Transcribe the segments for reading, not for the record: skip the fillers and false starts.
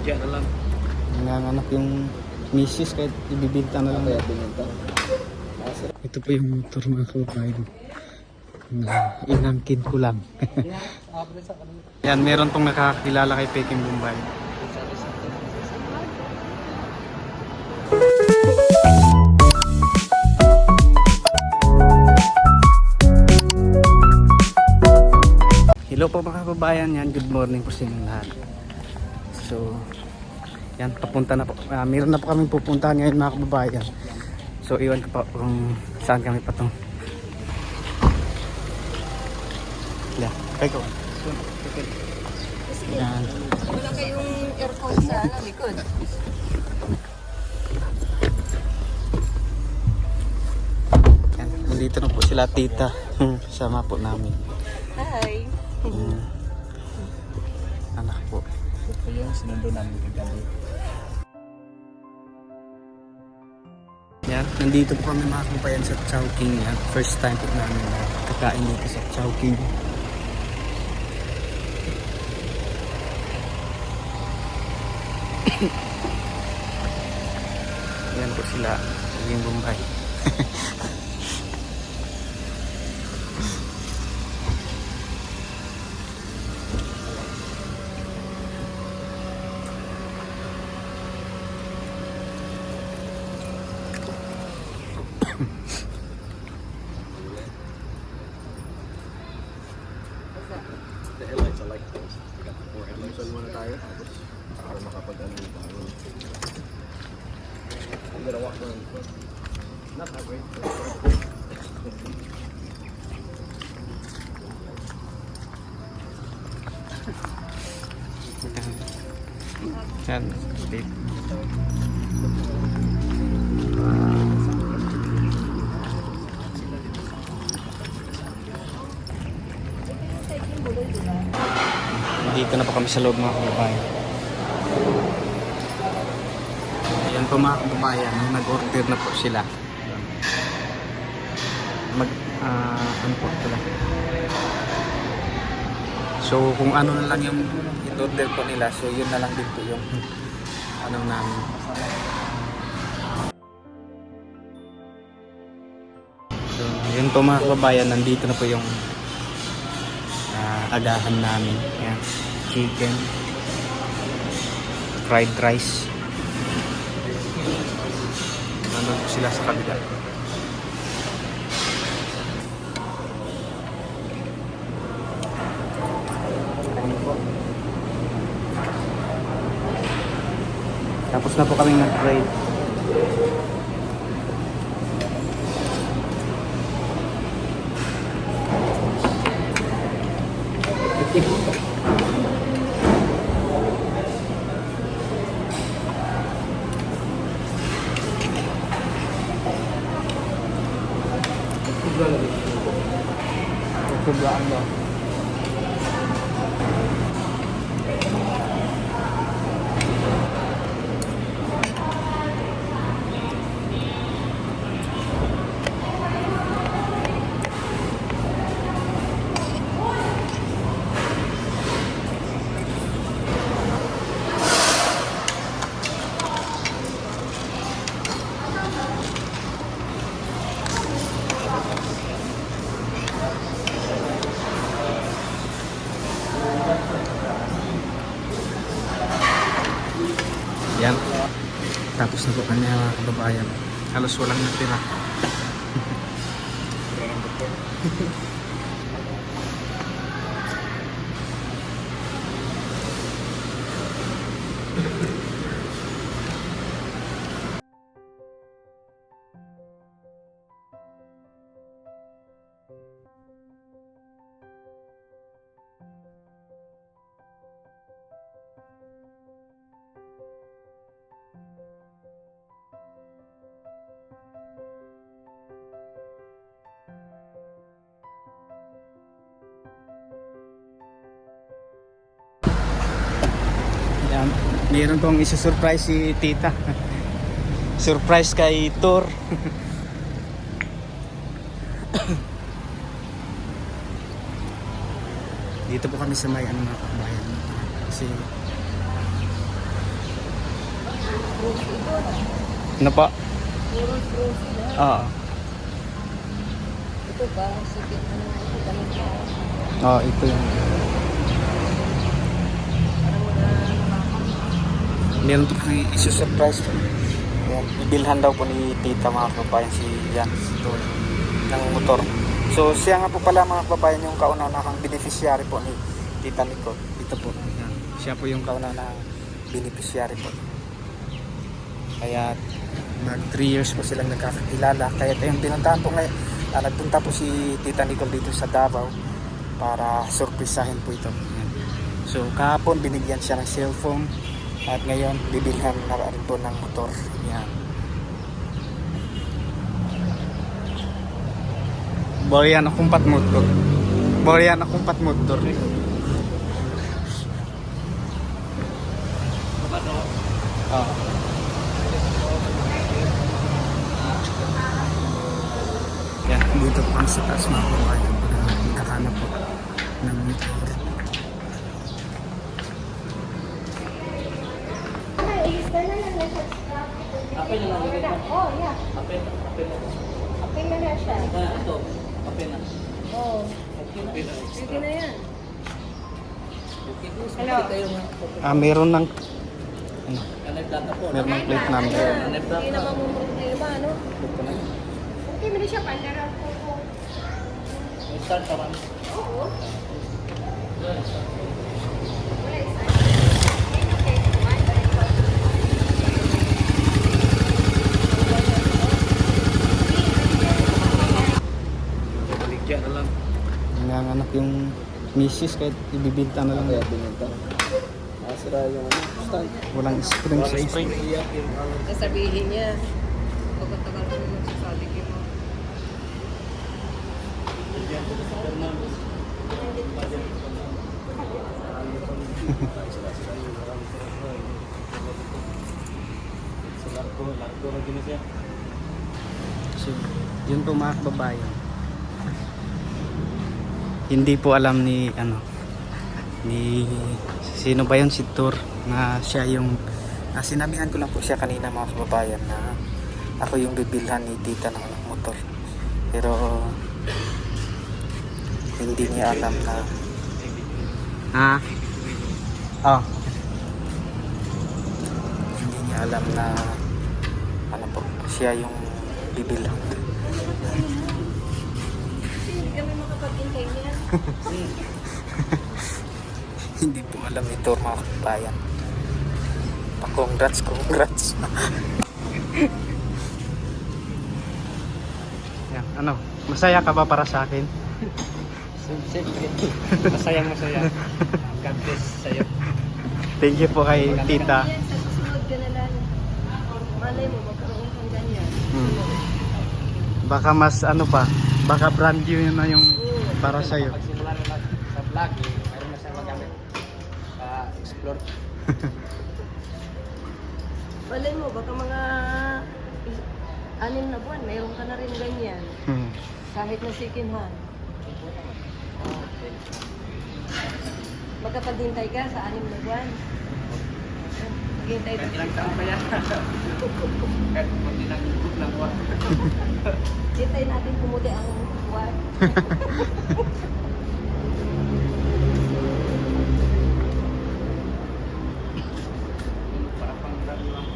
Diyan na lang. Nanganak yung misis kahit ibibinta na lang. Kaya binenta. Ito po yung motor mga kababayan. Na inangkin ko lang. Yan, meron pong nakakilala kay Peking Bombay. Hello po mga kababayan, yan, good morning po sa inyong lahat. So, yan, papunta na po. Meron na po kami pupuntahan ngayon mga kababayan. So, iwan ko pa kung saan kami patong. Yeah, kaya ko. Yan. Wala kayong aircon sa likod. Yan, nandito na po sila tita. Sama po namin. Hi. Anak po. Ito yung sinundo namin kagabi. Yan, nandito po kami mga kababayan sa Chowking. Yan, first time po namin kakain dito sa Chowking. Yan po sila, yung Bombay. The headlights are like this. We got the four headlights. So muna tayo. Para makapag-ano yung tayo. I'm gonna walk around the front. Not that way. Yan, dito. Dito na po kami sa loob mga kababayan. Ayan po mga kababayan, nag-order na po sila. Ano po pala. So kung ano na lang yung in-order po nila, so yun na lang din po yung ano namin. So yun po mga kababayan, nandito na po yung agahan namin. Ayan. Chicken, fried rice. Nandun po sila sa kabila. Tapos na po kami nag-pray. Kublaan ba? Yan. Tapos na po kanya mga kababayan. Halos walang natira. Yan. Meron pong isa-surprise si tita. Surprise kay Tor. Dito po kami sa may ano mga kabayan. Kasi Rosy ito. Ano pa? Puro rosy na. Oo. Ito ba? Sige, ano nga ito? Ganun ka. Oo, ito yun. Parang wala naman. Meron po isi-surprise po. Yan, ibilhan daw po ni tita mga kababayan si Jan ito, ng motor. So siya nga po pala mga kababayan yung kauna-unahang beneficiary po ni tita Nicole. Ito po. Yan. Siya po yung kauna-unahang beneficiary po. Kaya mag 3 years po silang nagkakakilala. Kaya tayong pinuntahan po ngayon. Nagpunta po si tita Nicole dito sa Davao para surprisahin po ito. Yan. So kahapon binigyan siya ng cellphone. At ngayon, bibilhan na rin po ng motor. Yan. Borian akong patmotor. Borian akong patmotor. Oh. Yan, dito po kami sa taas mga kabayan. Nakakanap po ng motor. Apel na lang. Oh, yeah. Apel na na siya. Ito, apel na. Oh. Sige na yan. Hello. Meron ng ano, Kanay plata po. meron ng plate number. Hindi naman mo problema, ano? Ito na. Okay, mali siya pandaran ko po. May start pa man. Oo. Wala isa. Baligyan na lang. Nanganak yung misis kahit ibibinta na lang. Kaya binenta. Sira yung ano, stand. Walang spring sa spring. Iyak yung Sasabihin niya. Pagkatagal ko yung sasaligin mo. Largo na gini siya. So, yun po mga kababayan. Hindi po alam ni ni sino ba yun, si Tur, na siya yung sinabihan ko lang po siya kanina mga kababayan na ako yung bibilhan ni tita ng motor. Pero hindi niya alam na hindi niya alam na ano po, siya yung bibilhan. Hindi kami makapag-intay niya. Hindi po alam ito mga kabayan. Congrats. Yan, ano, masaya ka ba para sa akin? Siyempre. Masayang masaya. God bless sa'yo. Thank you po kay tita. Yan, sa susunod ka na lang. Malay mo, magkaroon kang ganyan. Baka mas ano pa, baka brand new yun na yung para sa'yo. Pagsimula na lang sa vlog, mayroon na siya magamit. Explore. Malay mo, baka mga 6 na buwan, mayroon ka na rin ganyan. Kahit na second hand. Magkapaghintay ka sa 6 na buwan. Maghintay ka. Ilang taon pa yan? Kahit hindi lang good lang buwan. Hintay natin pumuti ang buwan. Para pang brand lang.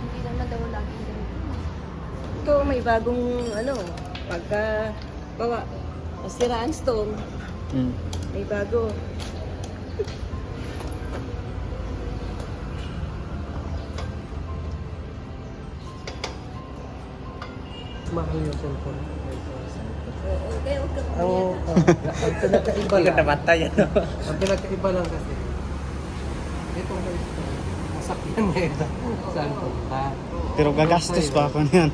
Hindi naman daw laging ganito. Ito may bagong pagka bawa nasiraan stone, may bago. Mahal yung cellphone. Oo, kaya huwag kang Ang pinakaiba lang. namatay ano. Ang pinakaiba lang kasi. Ito masakyan ngayon sa cellphone. Pero gagastos pa ako niyan.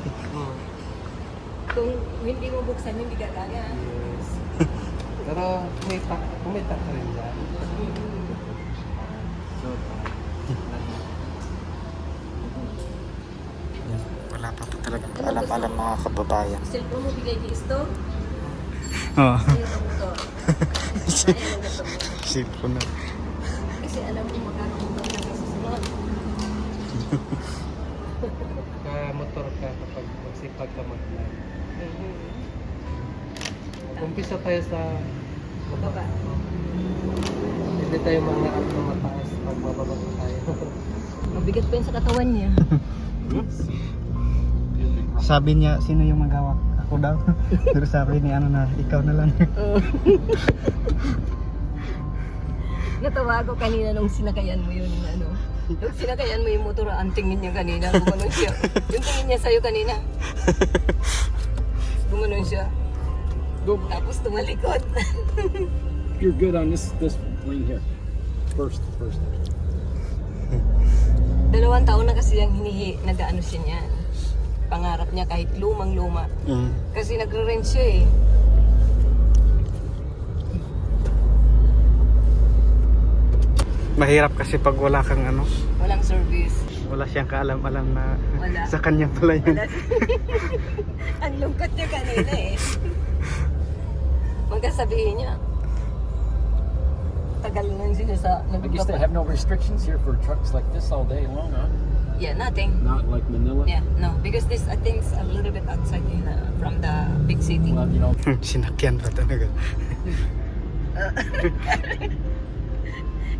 Kung hindi mo buksan, hindi gagana. Yes. Pero kumita ka rin dyan. So, Wala pa po talagang alam-alam mga kababayan. Cellphone mo bigay ni Isto? Oo. Ayaw mo to. Ayaw mo to. Cellphone na. Kasi alam mo magkakaroon ka na sa ganon. Motor ka kapag magsipag ka mag-fly. Umpisa tayo sa Baba. hindi tayo mga mataas pag mababa na tayo. Mabigat pa yun sa katawan niya. Sabi niya, sino yung maghawak? Ako daw. Pero sabi ni ano na, ikaw na lang. Natawa ako kanina nung sinakayan mo yun, ano. Nung sinakayan mo yung motor, ang tingin niya kanina, gumanon siya. Yung tingin niya sa'yo kanina. Gumanon siya. Go. Tapos tumalikod. You're good on this lane here. First. 2 taon na kasi yung nag-ano siya niyan. Pangarap niya kahit lumang-luma. Kasi nagre-rent siya eh. Mahirap kasi pag wala kang ano, Walang service. wala siyang kaalam-alam na Wala. sa kanya pala yun. Wala. Ang lungkot niya kanina eh. Magkasabihin niya. Tagal lang siya sa I guess they have no restrictions here for trucks like this all day long, huh? Yeah, nothing. Not like Manila. Yeah, no. Because this, I think, is a little bit outside from the big city. Well, you know, Sinakyan pa talaga.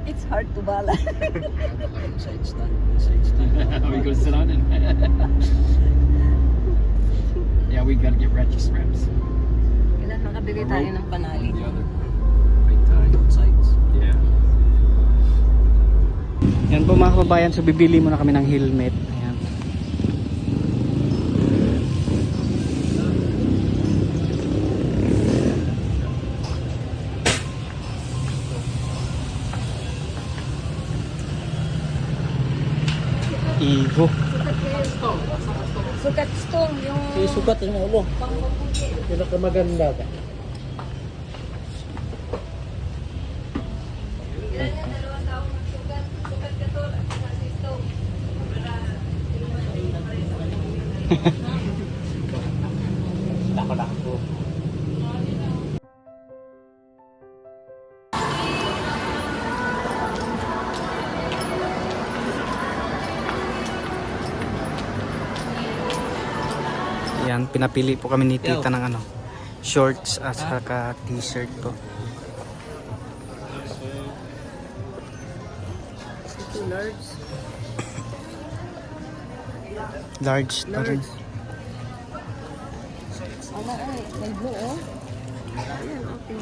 It's hard to balance. side stand. We gonna sit on it. Yeah, we gotta get ratchet straps. Kailan makabili tayo ng panali? The other big time sides. Yeah. Yan po mga kababayan, so bibili muna kami ng helmet. Ayan. Igo. Sukat stone, yung... Isukat yung ulo. Pinakamaganda ka. Ilan yan? 2 taong magsukat. Sukat ka to. Kasi stone. Dako. Yan, pinapili po kami ni tita ng ano, shorts at saka t-shirt po. Large pa rin. Ano ay, may blue oh. Ayan, okay.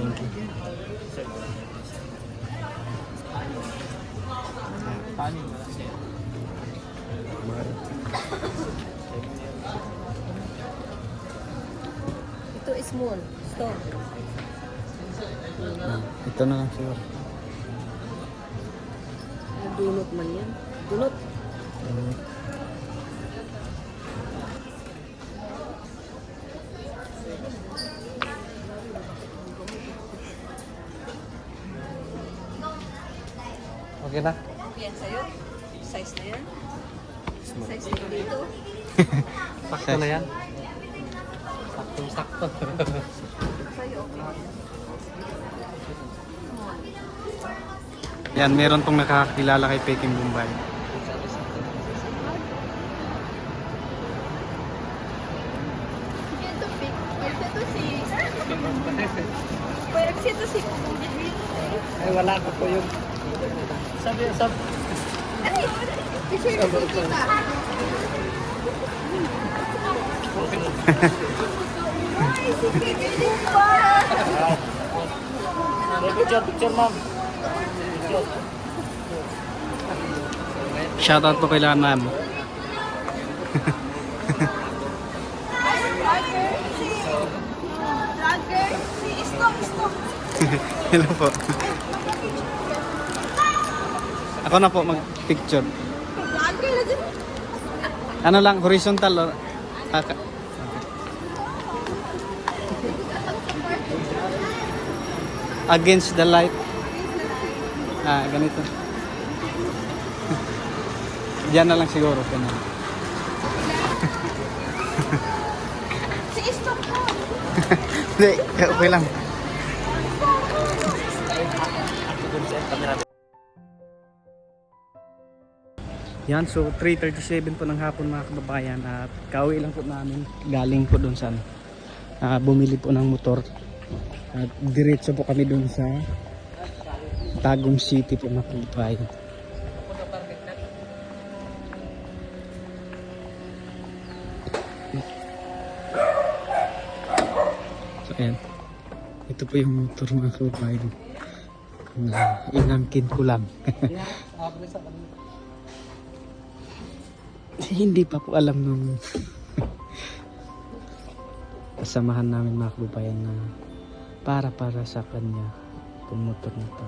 Ito is small, stone. Ito na lang siguro. Dunot man yan. Dunot. Okay na? Yan sa'yo. Size na yan. Size na dito. Sakto na yan? Sakto. Sa'yo, okay. Yan, meron pong nakakakilala kay Peking Bombay. Ay, wala ko po yung... Sabi. Picture, ma'am. Shoutout po kay ma'am. Hello po. Ako na po mag-picture. Ano lang, horizontal or against the light. Ganito. Diyan na lang siguro. Ganun. Hindi, okay lang. Yan, so 3:37 po ng hapon mga kababayan at kauwi lang po namin galing po doon sa bumili po ng motor at diretso po kami doon sa Tagum City po mga kababayan. So ayan, ito po yung motor mga kababayan na inangkin ko lang. Hindi pa po alam nung kasamahan namin mga kababayan na para sa kanya itong motor na to.